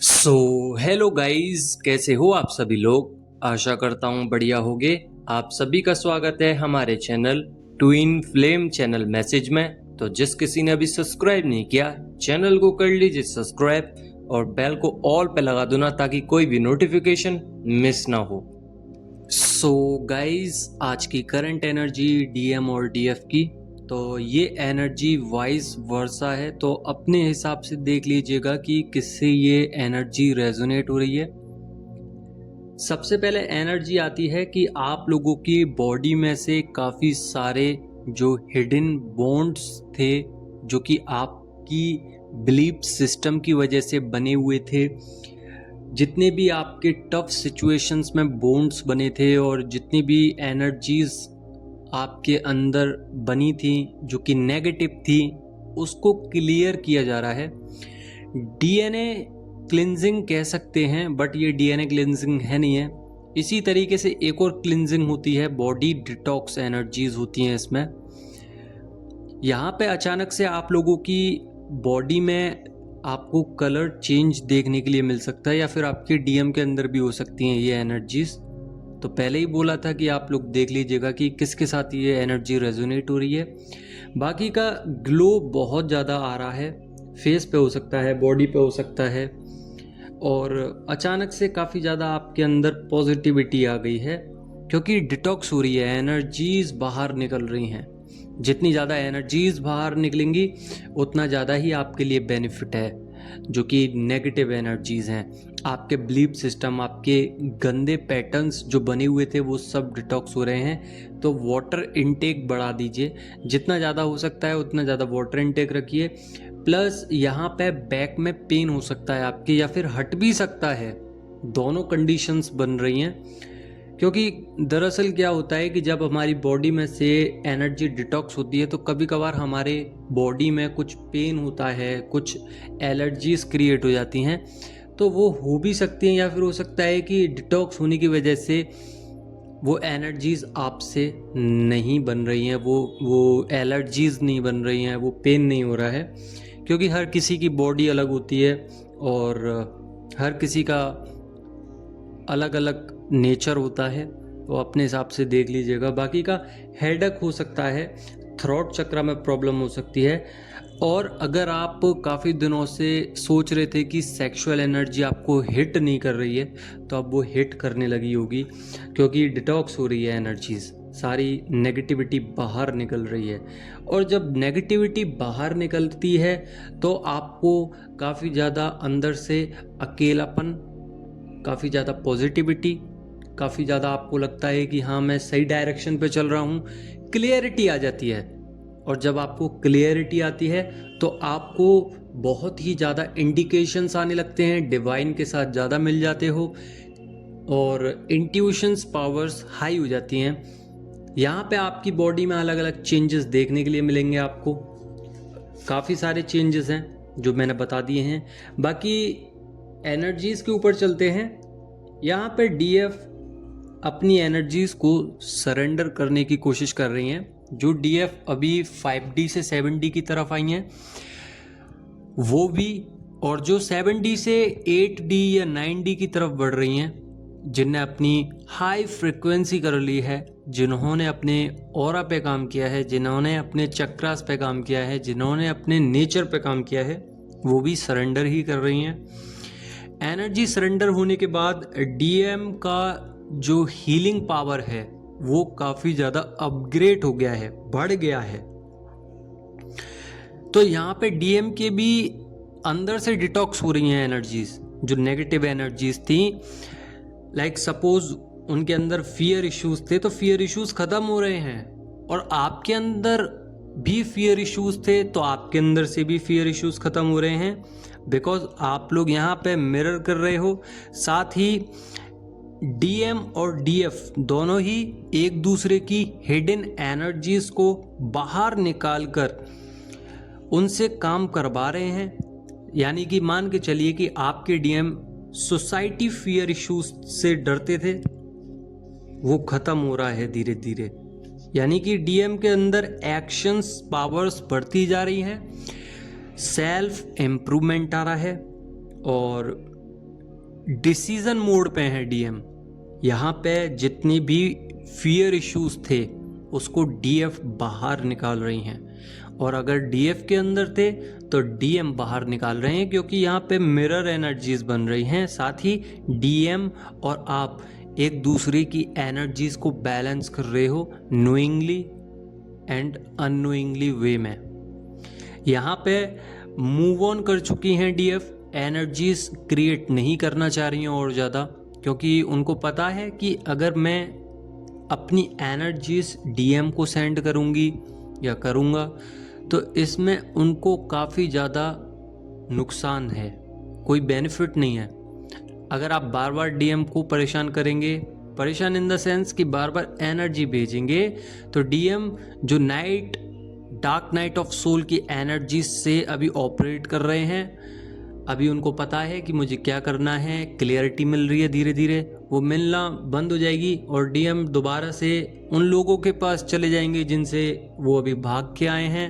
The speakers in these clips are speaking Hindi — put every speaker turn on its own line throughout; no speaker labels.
सो हेलो गाइस, कैसे हो आप सभी लोग। आशा करता हूँ बढ़िया होगे। आप सभी का स्वागत है हमारे channel twin flame channel message में। तो जिस किसी ने अभी सब्सक्राइब नहीं किया, चैनल को कर लीजिए सब्सक्राइब और बेल को ऑल पे लगा दो ना, ताकि कोई भी नोटिफिकेशन मिस ना हो। सो गाइस, आज की करंट एनर्जी डीएम और डीएफ की, तो ये एनर्जी वाइस वर्सा है। तो अपने हिसाब से देख लीजिएगा कि किससे ये एनर्जी रेजोनेट हो रही है। सबसे पहले एनर्जी आती है कि आप लोगों की बॉडी में से काफ़ी सारे जो हिडन बॉन्ड्स थे, जो कि आपकी बिलीफ सिस्टम की वजह से बने हुए थे, जितने भी आपके टफ सिचुएशंस में बॉन्ड्स बने थे और जितनी भी एनर्जीज आपके अंदर बनी थी जो कि नेगेटिव थी, उसको क्लियर किया जा रहा है। डीएनए क्लिनजिंग कह सकते हैं, बट ये डीएनए क्लिनजिंग है नहीं है। इसी तरीके से एक और क्लिनजिंग होती है, बॉडी डिटॉक्स एनर्जीज होती हैं इसमें। यहाँ पे अचानक से आप लोगों की बॉडी में आपको कलर चेंज देखने के लिए मिल सकता है, या फिर आपके डीएम के अंदर भी हो सकती हैं ये एनर्जीज। तो पहले ही बोला था कि आप लोग देख लीजिएगा कि किसके साथ ये एनर्जी रेजोनेट हो रही है। बाकी का ग्लो बहुत ज़्यादा आ रहा है, फेस पे हो सकता है, बॉडी पे हो सकता है, और अचानक से काफ़ी ज़्यादा आपके अंदर पॉजिटिविटी आ गई है, क्योंकि डिटॉक्स हो रही है, एनर्जीज बाहर निकल रही हैं। जितनी ज़्यादा एनर्जीज बाहर निकलेंगी उतना ज़्यादा ही आपके लिए बेनिफिट है। जो कि नेगेटिव एनर्जीज हैं, आपके बिलीफ सिस्टम, आपके गंदे पैटर्न्स जो बने हुए थे, वो सब डिटॉक्स हो रहे हैं। तो वाटर इनटेक बढ़ा दीजिए, जितना ज़्यादा हो सकता है उतना ज़्यादा वाटर इनटेक रखिए। प्लस यहाँ पे बैक में पेन हो सकता है आपके, या फिर हट भी सकता है, दोनों कंडीशंस बन रही हैं। क्योंकि दरअसल क्या होता है कि जब हमारी बॉडी में से एनर्जी डिटॉक्स होती है, तो कभी कभार हमारे बॉडी में कुछ पेन होता है, कुछ एलर्जीज क्रिएट हो जाती हैं। तो वो हो भी सकती हैं, या फिर हो सकता है कि डिटॉक्स होने की वजह से वो एनर्जीज आपसे नहीं बन रही हैं, वो एलर्जीज नहीं बन रही हैं, वो पेन नहीं हो रहा है। क्योंकि हर किसी की बॉडी अलग होती है और हर किसी का अलग अलग नेचर होता है, तो अपने हिसाब से देख लीजिएगा। बाकी का हेडेक हो सकता है, थ्रोट चक्र में प्रॉब्लम हो सकती है, और अगर आप काफ़ी दिनों से सोच रहे थे कि सेक्सुअल एनर्जी आपको हिट नहीं कर रही है, तो अब वो हिट करने लगी होगी, क्योंकि डिटॉक्स हो रही है एनर्जीज, सारी नेगेटिविटी बाहर निकल रही है। और जब नेगेटिविटी बाहर निकलती है तो आपको काफ़ी ज़्यादा अंदर से अकेलापन, काफ़ी ज़्यादा पॉजिटिविटी, काफ़ी ज़्यादा आपको लगता है कि हाँ मैं सही डायरेक्शन पे चल रहा हूँ, क्लियरिटी आ जाती है। और जब आपको क्लियरिटी आती है तो आपको बहुत ही ज़्यादा इंडिकेशंस आने लगते हैं, डिवाइन के साथ ज़्यादा मिल जाते हो, और इंट्यूशंस पावर्स हाई हो जाती हैं। यहाँ पे आपकी बॉडी में अलग अलग चेंजेस देखने के लिए मिलेंगे आपको। काफ़ी सारे चेंजेस हैं जो मैंने बता दिए हैं। बाकी एनर्जीज़ के ऊपर चलते हैं। यहाँ पे डीएफ अपनी एनर्जीज़ को सरेंडर करने की कोशिश कर रही हैं। जो डीएफ अभी 5D से 7D की तरफ आई हैं वो भी, और जो 7D से 8D या 9D की तरफ बढ़ रही हैं, जिनने अपनी हाई फ्रिक्वेंसी कर ली है, जिन्होंने अपने ऑरा पे काम किया है, जिन्होंने अपने चक्रास पे काम किया है, जिन्होंने अपने नेचर पे काम किया है, वो भी सरेंडर ही कर रही हैं। एनर्जी सरेंडर होने के बाद डीएम का जो हीलिंग पावर है वो काफ़ी ज़्यादा अपग्रेड हो गया है, बढ़ गया है। तो यहाँ पे डीएम के भी अंदर से डिटॉक्स हो रही हैं एनर्जीज, जो नेगेटिव एनर्जीज थी। लाइक सपोज उनके अंदर फियर इश्यूज थे, तो फियर इश्यूज खत्म हो रहे हैं। और आपके अंदर भी फियर इश्यूज थे, तो आपके अंदर से भी फियर इश्यूज खत्म हो रहे हैं, बिकॉज आप लोग यहाँ पे मिरर कर रहे हो। साथ ही डीएम और डीएफ दोनों ही एक दूसरे की हिडन एनर्जीज को बाहर निकाल कर उनसे काम करवा रहे हैं। यानी कि मान के चलिए कि आपके डीएम सोसाइटी फियर इश्यूज से डरते थे, वो खत्म हो रहा है धीरे धीरे। यानी कि डीएम के अंदर एक्शंस पावर्स बढ़ती जा रही हैं, सेल्फ इम्प्रूवमेंट आ रहा है, और डिसीजन मोड पे है डीएम। यहाँ पे जितनी भी फियर इश्यूज थे उसको डीएफ बाहर निकाल रही हैं, और अगर डीएफ के अंदर थे तो डीएम बाहर निकाल रहे हैं, क्योंकि यहाँ पे मिरर एनर्जीज बन रही हैं। साथ ही डीएम और आप एक दूसरे की एनर्जीज को बैलेंस कर रहे हो नोइंगली एंड अननोइंगली वे में। यहाँ पे मूव ऑन कर चुकी हैं डीएफ, एनर्जीज क्रिएट नहीं करना चाह रही हैं और ज़्यादा, क्योंकि उनको पता है कि अगर मैं अपनी एनर्जीज डीएम को सेंड करूँगी या करूँगा तो इसमें उनको काफ़ी ज़्यादा नुकसान है, कोई बेनिफिट नहीं है। अगर आप बार बार डीएम को परेशान करेंगे, परेशान इन द सेंस कि बार बार एनर्जी भेजेंगे, तो डीएम जो डार्क नाइट ऑफ सोल की एनर्जी से अभी ऑपरेट कर रहे हैं, अभी उनको पता है कि मुझे क्या करना है, क्लियरिटी मिल रही है, धीरे धीरे वो मिलना बंद हो जाएगी और डीएम दोबारा से उन लोगों के पास चले जाएंगे जिनसे वो अभी भाग के आए हैं।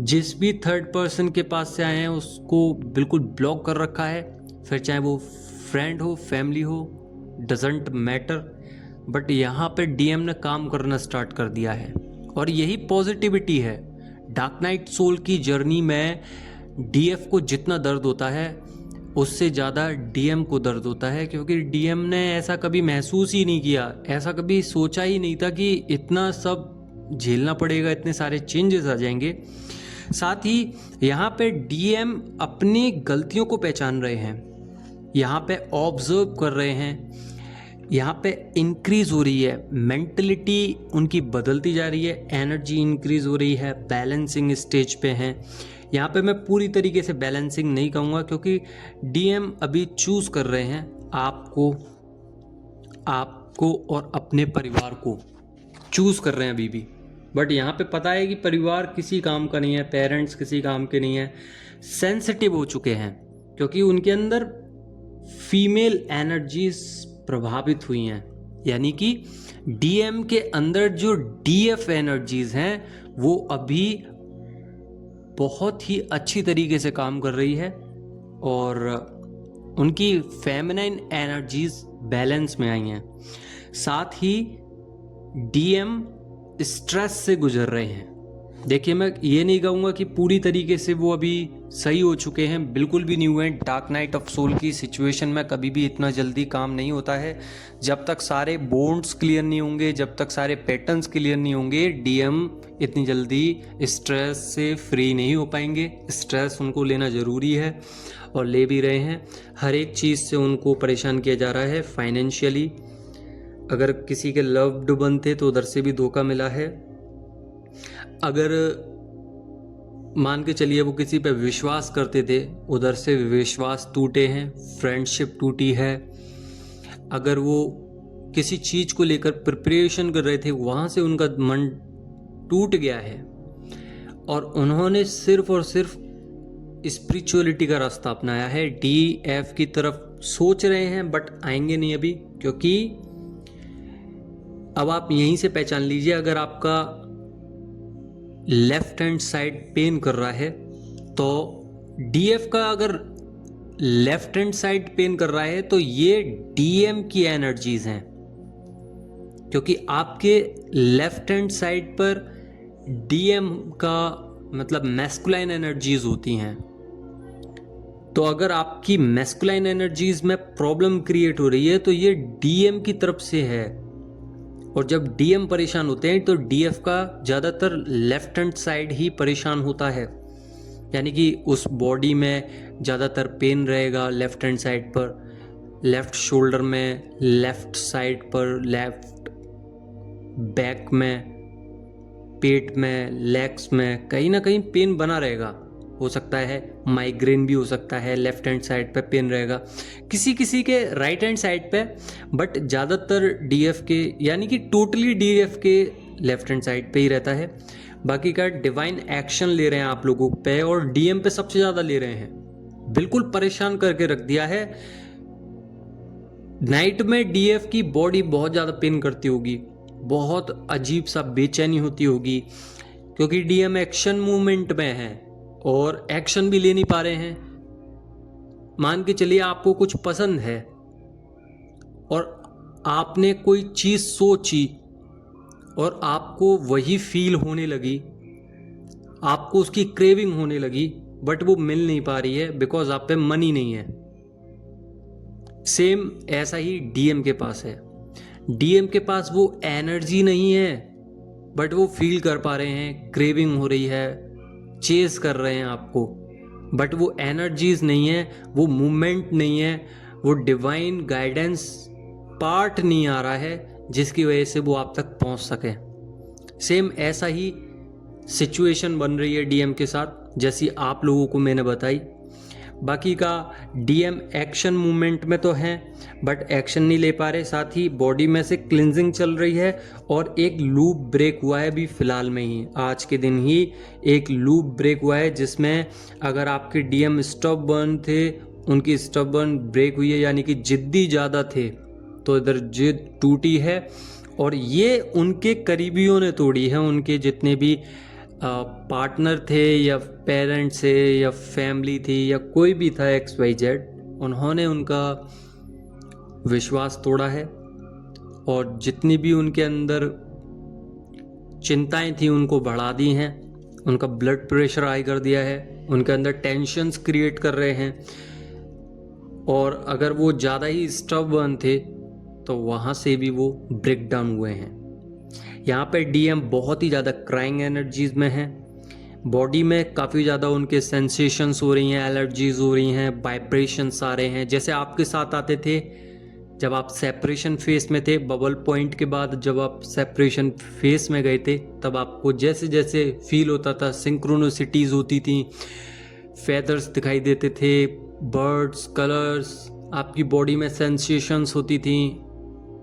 जिस भी थर्ड पर्सन के पास से आए हैं उसको बिल्कुल ब्लॉक कर रखा है, फिर चाहे वो फ्रेंड हो, फैमिली हो, डजेंट मैटर। बट यहाँ पे डीएम ने काम करना स्टार्ट कर दिया है और यही पॉजिटिविटी है। डार्क नाइट सोल की जर्नी में डीएफ को जितना दर्द होता है उससे ज़्यादा डीएम को दर्द होता है, क्योंकि डीएम ने ऐसा कभी महसूस ही नहीं किया, ऐसा कभी सोचा ही नहीं था कि इतना सब झेलना पड़ेगा, इतने सारे चेंजेस आ जाएंगे। साथ ही यहाँ पे डीएम अपनी गलतियों को पहचान रहे हैं, यहाँ पे ऑब्जर्व कर रहे हैं, यहाँ पे इंक्रीज हो रही है, मेंटलिटी उनकी बदलती जा रही है, एनर्जी इंक्रीज हो रही है, बैलेंसिंग स्टेज पे हैं। यहाँ पे मैं पूरी तरीके से बैलेंसिंग नहीं कहूँगा, क्योंकि डीएम अभी चूज कर रहे हैं आपको और अपने परिवार को चूज कर रहे हैं अभी भी। बट यहाँ पे पता है कि परिवार किसी काम का नहीं है, पेरेंट्स किसी काम के नहीं है, सेंसिटिव हो चुके हैं, क्योंकि उनके अंदर फीमेल एनर्जीज प्रभावित हुई हैं। यानी कि डीएम के अंदर जो डीएफ एनर्जीज हैं वो अभी बहुत ही अच्छी तरीके से काम कर रही है और उनकी फेमिनाइन एनर्जीज बैलेंस में आई हैं। साथ ही डीएम स्ट्रेस से गुजर रहे हैं। देखिए, मैं ये नहीं कहूँगा कि पूरी तरीके से वो अभी सही हो चुके हैं, बिल्कुल भी नहीं हुए हैं। डार्क नाइट ऑफ सोल की सिचुएशन में कभी भी इतना जल्दी काम नहीं होता है। जब तक सारे बॉन्ड्स क्लियर नहीं होंगे, जब तक सारे पैटर्न्स क्लियर नहीं होंगे, डीएम इतनी जल्दी स्ट्रेस से फ्री नहीं हो पाएंगे। स्ट्रेस उनको लेना ज़रूरी है और ले भी रहे हैं। हर एक चीज़ से उनको परेशान किया जा रहा है। फाइनेंशियली अगर किसी के लव्ड वन थे तो उधर से भी धोखा मिला है। अगर मान के चलिए वो किसी पे विश्वास करते थे, उधर से विश्वास टूटे हैं, फ्रेंडशिप टूटी है। अगर वो किसी चीज़ को लेकर प्रिपरेशन कर रहे थे, वहाँ से उनका मन टूट गया है और उन्होंने सिर्फ और सिर्फ स्पिरिचुअलिटी का रास्ता अपनाया है। डीएफ की तरफ सोच रहे हैं बट आएंगे नहीं अभी, क्योंकि अब आप यहीं से पहचान लीजिए। अगर आपका लेफ्ट हैंड साइड पेन कर रहा है तो डीएफ का अगर लेफ्ट हैंड साइड पेन कर रहा है तो ये डीएम की एनर्जीज हैं, क्योंकि आपके लेफ्ट हैंड साइड पर डीएम का मतलब मैस्कुलाइन एनर्जीज होती हैं। तो अगर आपकी मैस्कुलाइन एनर्जीज में प्रॉब्लम क्रिएट हो रही है तो ये डीएम की तरफ से है। और जब डीएम परेशान होते हैं तो डीएफ का ज़्यादातर लेफ्ट हैंड साइड ही परेशान होता है, यानी कि उस बॉडी में ज़्यादातर पेन रहेगा लेफ्ट हैंड साइड पर, लेफ्ट शोल्डर में, लेफ्ट साइड पर, लेफ्ट बैक में, पेट में, लेग्स में, कहीं ना कहीं पेन बना रहेगा। हो सकता है माइग्रेन भी हो सकता है, लेफ्ट हैंड साइड पे पेन रहेगा, किसी किसी के राइट हैंड साइड पे, बट ज़्यादातर डीएफ के यानी कि टोटली डीएफ के लेफ्ट हैंड साइड पे ही रहता है। बाकी का डिवाइन एक्शन ले रहे हैं आप लोगों पे और डीएम पे सबसे ज़्यादा ले रहे हैं, बिल्कुल परेशान करके रख दिया है। नाइट में डीएफ की बॉडी बहुत ज़्यादा पेन करती होगी, बहुत अजीब सा बेचैनी होती होगी, क्योंकि डीएम एक्शन मूवमेंट में है और एक्शन भी ले नहीं पा रहे हैं। मान के चलिए आपको कुछ पसंद है और आपने कोई चीज़ सोची और आपको वही फील होने लगी, आपको उसकी क्रेविंग होने लगी, बट वो मिल नहीं पा रही है बिकॉज आप पे मनी नहीं है। सेम ऐसा ही डीएम के पास है। डीएम के पास वो एनर्जी नहीं है बट वो फील कर पा रहे हैं, क्रेविंग हो रही है, चेस कर रहे हैं आपको, बट वो एनर्जीज नहीं है, वो मूवमेंट नहीं है, वो डिवाइन गाइडेंस पार्ट नहीं आ रहा है जिसकी वजह से वो आप तक पहुंच सके। सेम ऐसा ही सिचुएशन बन रही है डीएम के साथ जैसी आप लोगों को मैंने बताई। बाकी का डीएम एक्शन मूवमेंट में तो है बट एक्शन नहीं ले पा रहे, साथ ही बॉडी में से क्लिनजिंग चल रही है और एक लूप ब्रेक हुआ है अभी फ़िलहाल में ही, आज के दिन ही एक लूप ब्रेक हुआ है जिसमें अगर आपके डीएम स्टबर्न थे, उनकी स्टबर्न ब्रेक हुई है, यानी कि जिद्दी ज़्यादा थे तो इधर जिद टूटी है और ये उनके करीबियों ने तोड़ी है। उनके जितने भी पार्टनर थे या पेरेंट्स थे या फैमिली थी या कोई भी था XYZ, उन्होंने उनका विश्वास तोड़ा है और जितनी भी उनके अंदर चिंताएं थी उनको बढ़ा दी हैं, उनका ब्लड प्रेशर हाई कर दिया है, उनके अंदर टेंशन्स क्रिएट कर रहे हैं और अगर वो ज़्यादा ही स्टबर्न थे तो वहाँ से भी वो ब्रेक डाउन हुए हैं। यहाँ पे डीएम बहुत ही ज़्यादा क्राइंग एनर्जीज में है, बॉडी में काफ़ी ज़्यादा उनके सेंसेशंस हो रही हैं, एलर्जीज हो रही हैं, वाइब्रेशंस आ रहे हैं जैसे आपके साथ आते थे जब आप सेपरेशन फेस में थे। बबल पॉइंट के बाद जब आप सेपरेशन फेस में गए थे तब आपको जैसे जैसे फील होता था, सिंक्रोनिसिटीज़ होती थी, फेदर्स दिखाई देते थे, बर्ड्स, कलर्स, आपकी बॉडी में सेंसेशंस होती थी,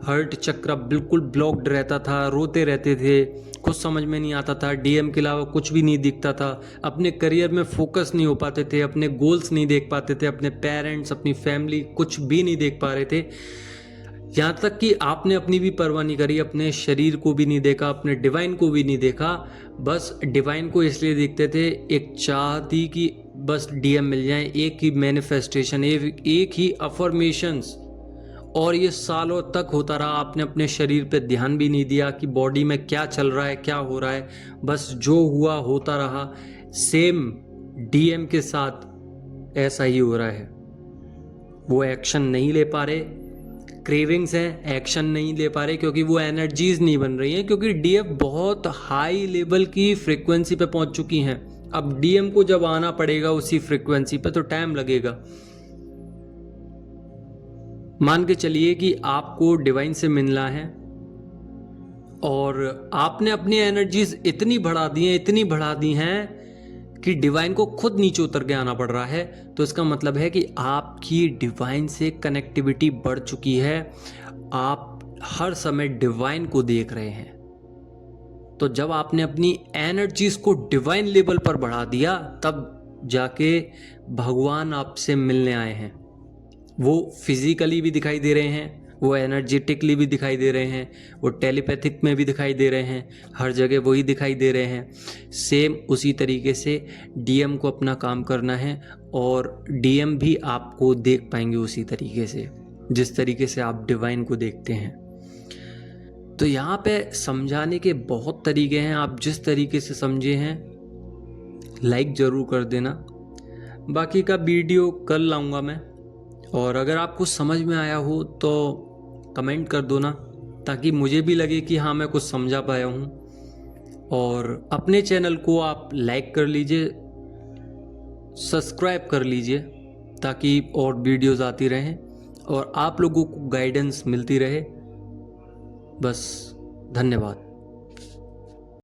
हार्ट चक्र बिल्कुल ब्लॉक्ड रहता था, रोते रहते थे, कुछ समझ में नहीं आता था, डीएम के अलावा कुछ भी नहीं दिखता था, अपने करियर में फोकस नहीं हो पाते थे, अपने गोल्स नहीं देख पाते थे, अपने पेरेंट्स, अपनी फैमिली कुछ भी नहीं देख पा रहे थे। यहाँ तक कि आपने अपनी भी परवाह नहीं करी, अपने शरीर को भी नहीं देखा, अपने डिवाइन को भी नहीं देखा, बस डिवाइन को इसलिए देखते थे, एक चाह थी कि बस डीएम मिल जाए, एक ही मैनिफेस्टेशन, एक ही अफर्मेशंस, और ये सालों तक होता रहा। आपने अपने शरीर पे ध्यान भी नहीं दिया कि बॉडी में क्या चल रहा है, क्या हो रहा है, बस जो हुआ होता रहा। सेम डीएम के साथ ऐसा ही हो रहा है, वो एक्शन नहीं ले पा रहे, क्रेविंग्स हैं, एक्शन नहीं ले पा रहे क्योंकि वो एनर्जीज नहीं बन रही हैं, क्योंकि डीएम बहुत हाई लेवल की फ्रिक्वेंसी पे पहुंच चुकी हैं। अब डीएम को जब आना पड़ेगा उसी फ्रिक्वेंसी पे तो टाइम लगेगा। मान के चलिए कि आपको डिवाइन से मिलना है और आपने अपनी एनर्जीज इतनी बढ़ा दी हैं कि डिवाइन को खुद नीचे उतर के आना पड़ रहा है, तो इसका मतलब है कि आपकी डिवाइन से कनेक्टिविटी बढ़ चुकी है, आप हर समय डिवाइन को देख रहे हैं। तो जब आपने अपनी एनर्जीज को डिवाइन लेवल पर बढ़ा दिया तब जाके भगवान आपसे मिलने आए हैं। वो फिजिकली भी दिखाई दे रहे हैं, वो एनर्जेटिकली भी दिखाई दे रहे हैं, वो टेलीपैथिक में भी दिखाई दे रहे हैं, हर जगह वही दिखाई दे रहे हैं। सेम उसी तरीके से डीएम को अपना काम करना है और डीएम भी आपको देख पाएंगे उसी तरीके से जिस तरीके से आप डिवाइन को देखते हैं। तो यहाँ पे समझाने के बहुत तरीके हैं, आप जिस तरीके से समझे हैं लाइक ज़रूर कर देना। बाकी का वीडियो कल लाऊंगा मैं, और अगर आपको समझ में आया हो तो कमेंट कर दो ना, ताकि मुझे भी लगे कि हाँ मैं कुछ समझा पाया हूँ। और अपने चैनल को आप लाइक कर लीजिए, सब्सक्राइब कर लीजिए ताकि और वीडियोस आती रहें और आप लोगों को गाइडेंस मिलती रहे। बस धन्यवाद।